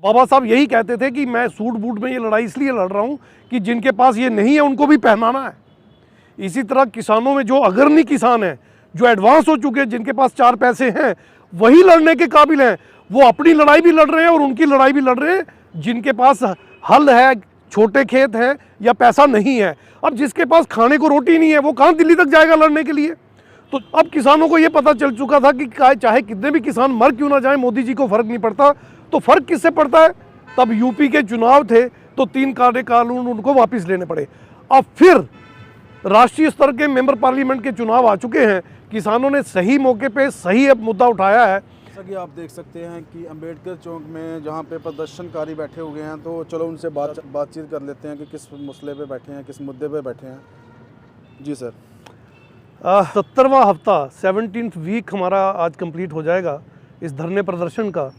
बाबा साहब यही कहते थे कि मैं सूट बूट में ये लड़ाई इसलिए लड़ रहा हूँ कि जिनके पास ये नहीं है उनको भी पहनाना है। इसी तरह किसानों में जो अग्रणी किसान हैं, जो एडवांस हो चुके हैं, जिनके पास 4 पैसे हैं, वही लड़ने के काबिल हैं। वो अपनी लड़ाई भी लड़ रहे हैं और उनकी लड़ाई भी लड़ रहे हैं जिनके पास हल है, छोटे खेत हैं या पैसा नहीं है। अब जिसके पास खाने को रोटी नहीं है वो कहाँ दिल्ली तक जाएगा लड़ने के लिए। तो अब किसानों को ये पता चल चुका था कि चाहे कितने भी किसान मर क्यों ना जाए, मोदी जी को फर्क नहीं पड़ता। तो फर्क किससे पड़ता है? तब यूपी के चुनाव थे तो 3 काले कानून उनको वापस लेने पड़े। अब फिर राष्ट्रीय स्तर के मेंबर पार्लियामेंट के चुनाव आ चुके हैं, किसानों ने सही मौके पे सही मुद्दा उठाया है। जैसा कि आप देख सकते हैं कि अंबेडकर चौक में जहाँ पे प्रदर्शनकारी बैठे हुए हैं, तो चलो उनसे बातचीत कर लेते हैं कि किस मसले पे बैठे हैं, किस मुद्दे पे बैठे हैं। जी सर। 70वां हफ्ता 17th वीक हमारा आज कंप्लीट हो जाएगा इस धरने प्रदर्शन का।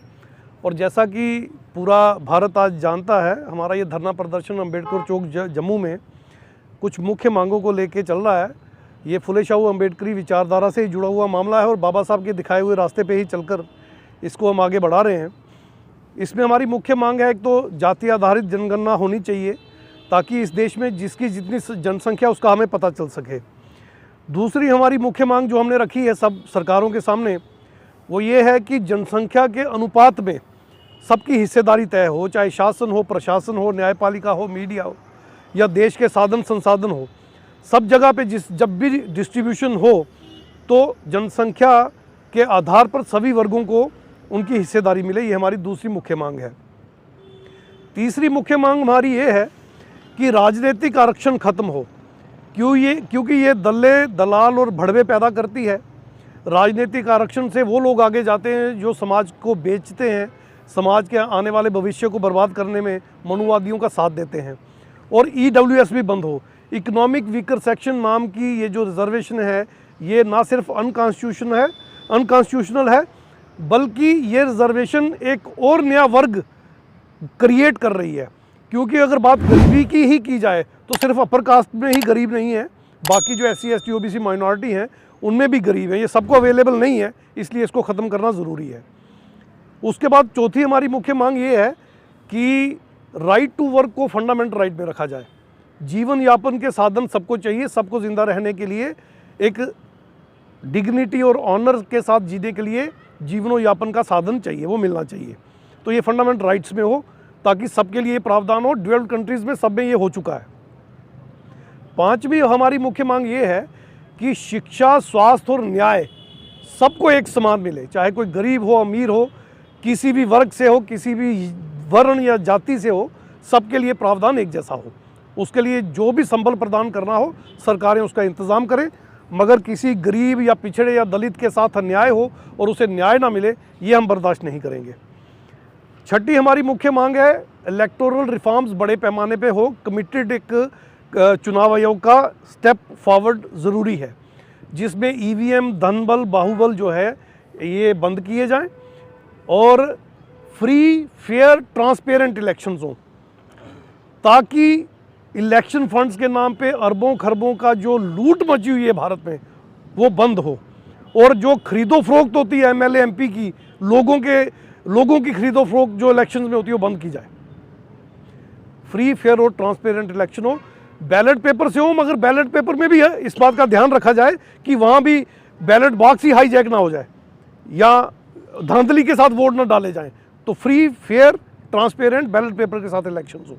और जैसा कि पूरा भारत आज जानता है, हमारा ये धरना प्रदर्शन अंबेडकर चौक जम्मू में कुछ मुख्य मांगों को लेके चल रहा है। ये फुले शाहू अम्बेडकरी विचारधारा से जुड़ा हुआ मामला है और बाबा साहब के दिखाए हुए रास्ते पे ही चलकर इसको हम आगे बढ़ा रहे हैं। इसमें हमारी मुख्य मांग है, एक तो जाति आधारित जनगणना होनी चाहिए ताकि इस देश में जिसकी जितनी जनसंख्या उसका हमें पता चल सके। दूसरी हमारी मुख्य मांग जो हमने रखी है सब सरकारों के सामने, वो ये है कि जनसंख्या के अनुपात में सबकी हिस्सेदारी तय हो, चाहे शासन हो, प्रशासन हो, न्यायपालिका हो, मीडिया हो या देश के साधन संसाधन हो। सब जगह पे जब भी डिस्ट्रीब्यूशन हो तो जनसंख्या के आधार पर सभी वर्गों को उनकी हिस्सेदारी मिले। ये हमारी दूसरी मुख्य मांग है। तीसरी मुख्य मांग हमारी ये है कि राजनीतिक आरक्षण खत्म हो। क्योंकि ये दलाल और भड़वे पैदा करती है। राजनीतिक आरक्षण से वो लोग आगे जाते हैं जो समाज को बेचते हैं, समाज के आने वाले भविष्य को बर्बाद करने में मनुवादियों का साथ देते हैं। और EWS भी बंद हो। इकोनॉमिक वीकर सेक्शन नाम की ये जो रिजर्वेशन है, ये ना सिर्फ अनकॉन्स्टिट्यूशनल है बल्कि ये रिजर्वेशन एक और नया वर्ग क्रिएट कर रही है। क्योंकि अगर बात गरीबी की ही की जाए तो सिर्फ अपर कास्ट में ही गरीब नहीं है, बाकी जो SC ST OBC माइनॉरिटी हैं उनमें भी गरीब हैं। ये सबको अवेलेबल नहीं है, इसलिए इसको ख़त्म करना ज़रूरी है। उसके बाद चौथी हमारी मुख्य मांग ये है कि राइट टू वर्क को फंडामेंटल राइट में रखा जाए। जीवन यापन के साधन सबको चाहिए, सबको ज़िंदा रहने के लिए एक डिग्निटी और ऑनर के साथ जीने के लिए जीवनोयापन का साधन चाहिए, वो मिलना चाहिए। तो ये फंडामेंटल राइट्स में हो ताकि सबके लिए प्रावधान हो। डेवलप्ड कंट्रीज़ में सब में ये हो चुका है। पांचवी हमारी मुख्य मांग ये है कि शिक्षा, स्वास्थ्य और न्याय सबको एक समान मिले, चाहे कोई गरीब हो, अमीर हो, किसी भी वर्ग से हो, किसी भी वर्ण या जाति से हो, सबके लिए प्रावधान एक जैसा हो। उसके लिए जो भी संबल प्रदान करना हो सरकारें उसका इंतज़ाम करें, मगर किसी गरीब या पिछड़े या दलित के साथ अन्याय हो और उसे न्याय ना मिले, ये हम बर्दाश्त नहीं करेंगे। छठी हमारी मुख्य मांग है इलेक्टोरल रिफॉर्म्स बड़े पैमाने पे हो। कमिटेड एक चुनाव आयोग का स्टेप फॉरवर्ड ज़रूरी है जिसमें EVM, धनबल, बाहुबल जो है ये बंद किए जाएं और फ्री, फेयर, ट्रांसपेरेंट इलेक्शंस हों ताकि इलेक्शन फंड्स के नाम पे अरबों खरबों का जो लूट मची हुई है भारत में वो बंद हो। और जो खरीदो फरोख्त होती है MLA MP की, लोगों की खरीदो फरोख्त जो इलेक्शंस में होती है वो बंद की जाए। फ्री, फेयर और ट्रांसपेरेंट इलेक्शन हो। बैलेट पेपर से हो, मगर बैलेट पेपर में भी इस बात का ध्यान रखा जाए कि वहाँ भी बैलेट बॉक्स ही हाईजैक ना हो जाए या धांधली के साथ वोट ना डाले जाएं। तो free, fair, transparent ballot paper के साथ इलेक्शंस हो।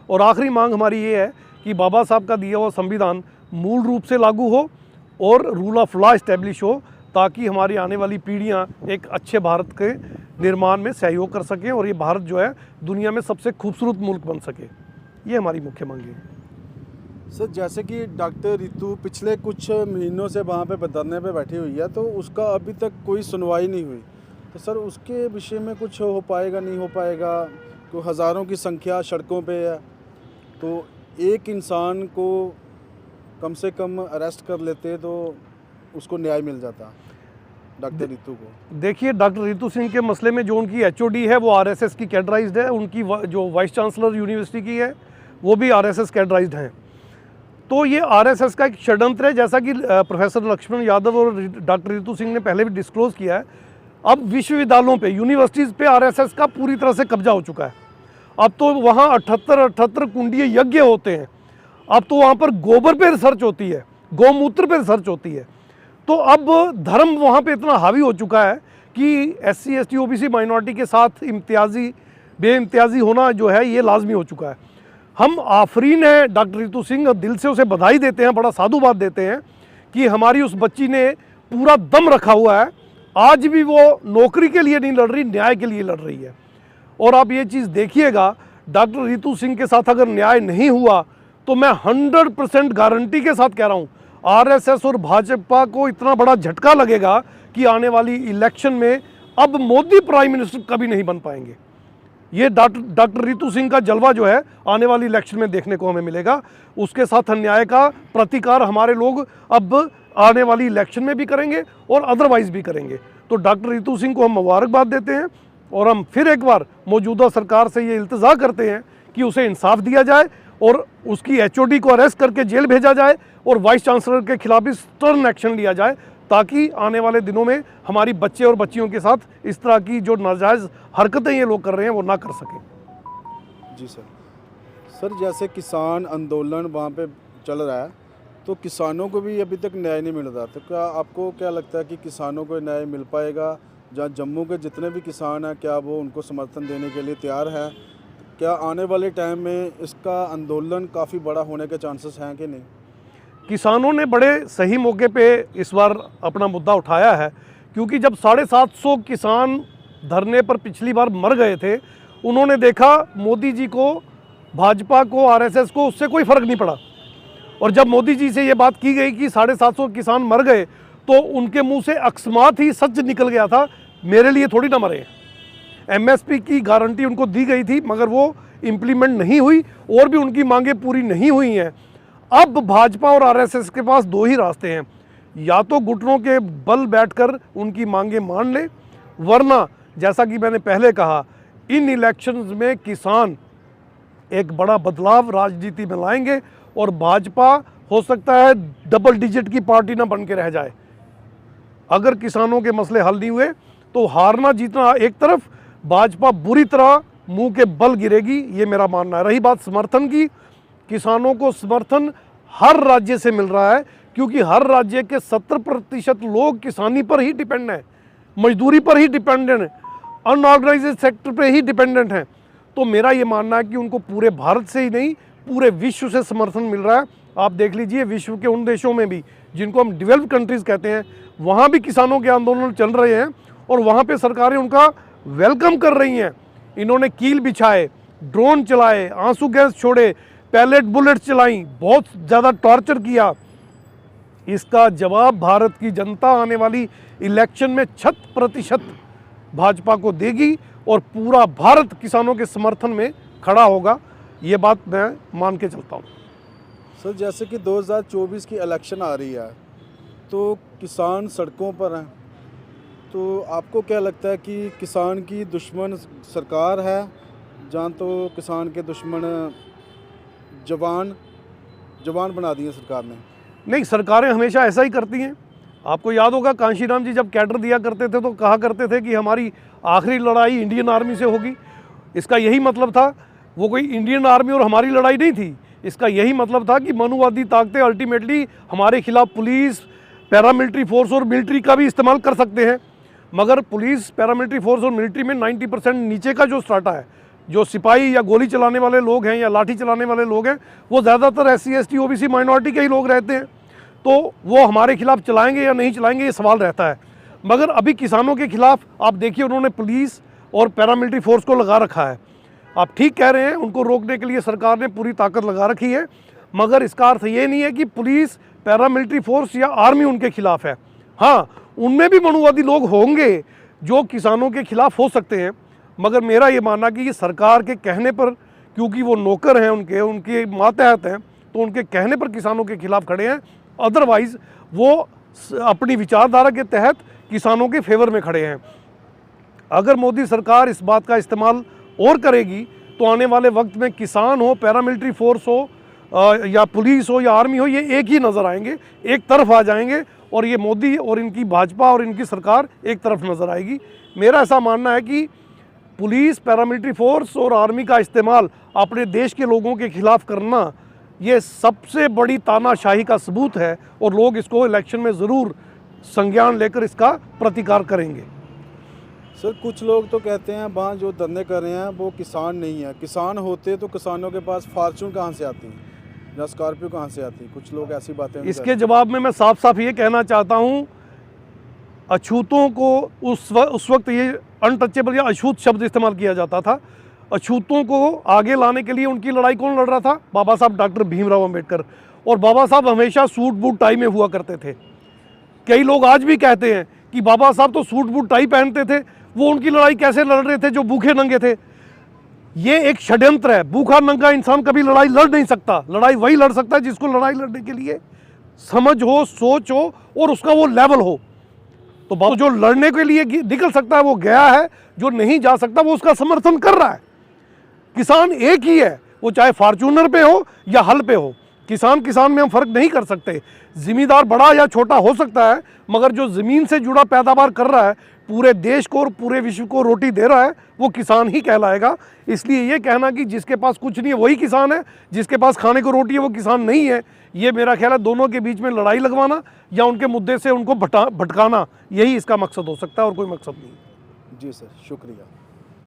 और आखिरी मांग हमारी ये है कि बाबा साहब का दिया हुआ संविधान मूल रूप से लागू हो और रूल ऑफ लॉ इस्टेब्लिश हो ताकि हमारी आने वाली पीढ़ियाँ एक अच्छे भारत के निर्माण में सहयोग कर सकें और ये भारत जो है दुनिया में सबसे खूबसूरत मुल्क बन सके। ये हमारी मुख्य मांग है। सर, जैसे कि डॉक्टर रितु पिछले कुछ महीनों से वहाँ पे धरने पे बैठी हुई है, तो उसका अभी तक कोई सुनवाई नहीं हुई, तो सर उसके विषय में कुछ हो पाएगा, नहीं हो पाएगा? तो हज़ारों की संख्या सड़कों पे है, तो एक इंसान को कम से कम अरेस्ट कर लेते तो उसको न्याय मिल जाता डॉक्टर रितु को। देखिए, डॉक्टर रितु सिंह के मसले में जो उनकी HOD है वो RSS की कैडराइज्ड है, उनकी जो वाइस चांसलर यूनिवर्सिटी की है वो भी RSS कैडराइज्ड हैं। तो ये RSS का एक षड्यंत्र है, जैसा कि प्रोफेसर लक्ष्मण यादव और डॉक्टर रितु सिंह ने पहले भी डिस्क्लोज़ किया है। अब विश्वविद्यालयों पे, यूनिवर्सिटीज़ पे आरएसएस का पूरी तरह से कब्जा हो चुका है। अब तो वहाँ 78 कुंडीय यज्ञ होते हैं। अब तो वहाँ पर गोबर पे रिसर्च होती है, गौमूत्र पे रिसर्च होती है। तो अब धर्म वहाँ पे इतना हावी हो चुका है कि SC ST OBC माइनॉरिटी के साथ बेइम्तियाजी होना जो है ये लाजमी हो चुका है। हम आफरीन है डॉक्टर रितु सिंह, दिल से उसे बधाई देते हैं, बड़ा साधुवाद देते हैं कि हमारी उस बच्ची ने पूरा दम रखा हुआ है। आज भी वो नौकरी के लिए नहीं लड़ रही, न्याय के लिए लड़ रही है। और आप ये चीज़ देखिएगा, डॉक्टर रितु सिंह के साथ अगर न्याय नहीं हुआ तो मैं 100% गारंटी के साथ कह रहा हूँ RSS और भाजपा को इतना बड़ा झटका लगेगा कि आने वाली इलेक्शन में अब मोदी प्राइम मिनिस्टर कभी नहीं बन पाएंगे। ये डॉक्टर रितु सिंह का जलवा जो है आने वाली इलेक्शन में देखने को हमें मिलेगा। उसके साथ अन्याय का प्रतिकार हमारे लोग अब आने वाली इलेक्शन में भी करेंगे और अदरवाइज भी करेंगे। तो डॉक्टर रितु सिंह को हम मुबारकबाद देते हैं और हम फिर एक बार मौजूदा सरकार से ये इल्तिजा करते हैं कि उसे इंसाफ दिया जाए और उसकी HOD को अरेस्ट करके जेल भेजा जाए और वाइस चांसलर के खिलाफ भी स्टर्न एक्शन लिया जाए, ताकि आने वाले दिनों में हमारी बच्चे और बच्चियों के साथ इस तरह की जो नाजायज़ हरकतें ये लोग कर रहे हैं वो ना कर सकें। जी सर, जैसे किसान आंदोलन वहाँ पे चल रहा है तो किसानों को भी अभी तक न्याय नहीं मिल रहा, तो क्या आपको क्या लगता है कि किसानों को न्याय मिल पाएगा? जहाँ जम्मू के जितने भी किसान हैं, क्या वो उनको समर्थन देने के लिए तैयार है? क्या आने वाले टाइम में इसका आंदोलन काफ़ी बड़ा होने के चांसेस हैं कि नहीं? किसानों ने बड़े सही मौके पे इस बार अपना मुद्दा उठाया है, क्योंकि जब 750 किसान धरने पर पिछली बार मर गए थे, उन्होंने देखा मोदी जी को, भाजपा को, RSS को उससे कोई फ़र्क नहीं पड़ा। और जब मोदी जी से ये बात की गई कि 750 किसान मर गए, तो उनके मुंह से अकस्मात ही सच निकल गया था, मेरे लिए थोड़ी ना मरे। MSP की गारंटी उनको दी गई थी मगर वो इम्प्लीमेंट नहीं हुई और भी उनकी मांगें पूरी नहीं हुई हैं। अब भाजपा और RSS के पास दो ही रास्ते हैं, या तो घुटनों के बल बैठकर उनकी मांगें मान ले, वरना जैसा कि मैंने पहले कहा, इन इलेक्शंस में किसान एक बड़ा बदलाव राजनीति में लाएंगे और भाजपा हो सकता है डबल डिजिट की पार्टी ना बन के रह जाए। अगर किसानों के मसले हल नहीं हुए तो हारना जीतना एक तरफ, भाजपा बुरी तरह मुंह के बल गिरेगी, ये मेरा मानना है। रही बात समर्थन की, किसानों को समर्थन हर राज्य से मिल रहा है, क्योंकि हर राज्य के 70% लोग किसानी पर ही डिपेंड हैं, मजदूरी पर ही डिपेंडेंट हैं, अनऑर्गेनाइज्ड सेक्टर पर ही डिपेंडेंट हैं। तो मेरा ये मानना है कि उनको पूरे भारत से ही नहीं, पूरे विश्व से समर्थन मिल रहा है। आप देख लीजिए, विश्व के उन देशों में भी जिनको हम डेवलप्ड कंट्रीज़ कहते हैं, वहाँ भी किसानों के आंदोलन चल रहे हैं और वहाँ पे सरकारें उनका वेलकम कर रही हैं। इन्होंने कील बिछाए, ड्रोन चलाए, आंसू गैस छोड़े, पैलेट बुलेट चलाई, बहुत ज़्यादा टॉर्चर किया। इसका जवाब भारत की जनता आने वाली इलेक्शन में 100% भाजपा को देगी और पूरा भारत किसानों के समर्थन में खड़ा होगा। ये बात मैं मान के चलता हूँ। सर, जैसे कि 2024 की इलेक्शन आ रही है तो किसान सड़कों पर हैं, तो आपको क्या लगता है कि किसान की दुश्मन सरकार है, जहाँ तो किसान के दुश्मन जवान बना दिए सरकार ने? नहीं, सरकारें हमेशा ऐसा ही करती हैं। आपको याद होगा कांशीराम जी जब कैडर दिया करते थे तो कहा करते थे कि हमारी आखिरी लड़ाई इंडियन आर्मी से होगी। इसका यही मतलब था, वो कोई इंडियन आर्मी और हमारी लड़ाई नहीं थी। इसका यही मतलब था कि मनुवादी ताकतें अल्टीमेटली हमारे खिलाफ पुलिस, पैरामिलिट्री फोर्स और मिलिट्री का भी इस्तेमाल कर सकते हैं। मगर पुलिस, पैरामिलिट्री फोर्स और मिलिट्री में 90% नीचे का जो स्ट्राटा है, जो सिपाही या गोली चलाने वाले लोग हैं या लाठी चलाने वाले लोग हैं, वो ज़्यादातर SC ST OBC माइनॉरिटी के ही लोग रहते हैं। तो वो हमारे खिलाफ चलाएंगे या नहीं चलाएंगे, ये सवाल रहता है। मगर अभी किसानों के खिलाफ आप देखिए, उन्होंने पुलिस और पैरामिलिट्री फोर्स को लगा रखा है। आप ठीक कह रहे हैं, उनको रोकने के लिए सरकार ने पूरी ताकत लगा रखी है, मगर इसका अर्थ ये नहीं है कि पुलिस, पैरामिलिट्री फोर्स या आर्मी उनके खिलाफ है। हाँ, उनमें भी मनुवादी लोग होंगे जो किसानों के खिलाफ हो सकते हैं, मगर मेरा ये मानना कि ये सरकार के कहने पर, क्योंकि वो नौकर हैं, उनके मातहत हैं, तो उनके कहने पर किसानों के खिलाफ खड़े हैं। अदरवाइज़ वो अपनी विचारधारा के तहत किसानों के फेवर में खड़े हैं। अगर मोदी सरकार इस बात का इस्तेमाल और करेगी तो आने वाले वक्त में किसान हो, पैरामिलिट्री फोर्स हो या पुलिस हो या आर्मी हो, ये एक ही नज़र आएंगे, एक तरफ आ जाएंगे और ये मोदी और इनकी भाजपा और इनकी सरकार एक तरफ नज़र आएगी। मेरा ऐसा मानना है कि पुलिस, पैरामिलिट्री फोर्स और आर्मी का इस्तेमाल अपने देश के लोगों के खिलाफ करना, ये सबसे बड़ी तानाशाही का सबूत है और लोग इसको इलेक्शन में ज़रूर संज्ञान लेकर इसका प्रतिकार करेंगे। सर कुछ लोग तो कहते हैं वहाँ जो धरने कर रहे हैं वो किसान नहीं है, किसान होते तो किसानों के पास फार्चून कहाँ से आती है या स्कॉर्पियो कहाँ से आती है, कुछ लोग ऐसी बातें भी इसके जवाब में मैं साफ साफ ये कहना चाहता हूँ, अछूतों को उस वक्त ये अनटचेबल या अछूत शब्द इस्तेमाल किया जाता था। अछूतों को आगे लाने के लिए उनकी लड़ाई कौन लड़ रहा था? बाबा साहब डॉक्टर भीमराव अंबेडकर। और बाबा साहब हमेशा सूट बूट टाई में हुआ करते थे। कई लोग आज भी कहते हैं कि बाबा साहब तो सूट बूट टाई पहनते थे, वो उनकी लड़ाई कैसे लड़ रहे थे जो भूखे नंगे थे? ये एक षड्यंत्र है। भूखा नंगा इंसान कभी लड़ाई लड़ नहीं सकता। लड़ाई वही लड़ सकता है जिसको लड़ाई लड़ने के लिए समझ हो, सोच हो और उसका वो लेवल हो। तो बाबा जो लड़ने के लिए निकल सकता है वो गया है, जो नहीं जा सकता वो उसका समर्थन कर रहा है। किसान एक ही है, वो चाहे फॉर्च्यूनर पे हो या हल पे हो। किसान में हम फर्क नहीं कर सकते। जिम्मेदार बड़ा या छोटा हो सकता है, मगर जो ज़मीन से जुड़ा पैदावार कर रहा है, पूरे देश को और पूरे विश्व को रोटी दे रहा है, वो किसान ही कहलाएगा। इसलिए ये कहना कि जिसके पास कुछ नहीं है वही किसान है, जिसके पास खाने को रोटी है वो किसान नहीं है, ये मेरा ख्याल है दोनों के बीच में लड़ाई लगवाना या उनके मुद्दे से उनको भटकाना, यही इसका मकसद हो सकता है और कोई मकसद नहीं। जी सर, शुक्रिया।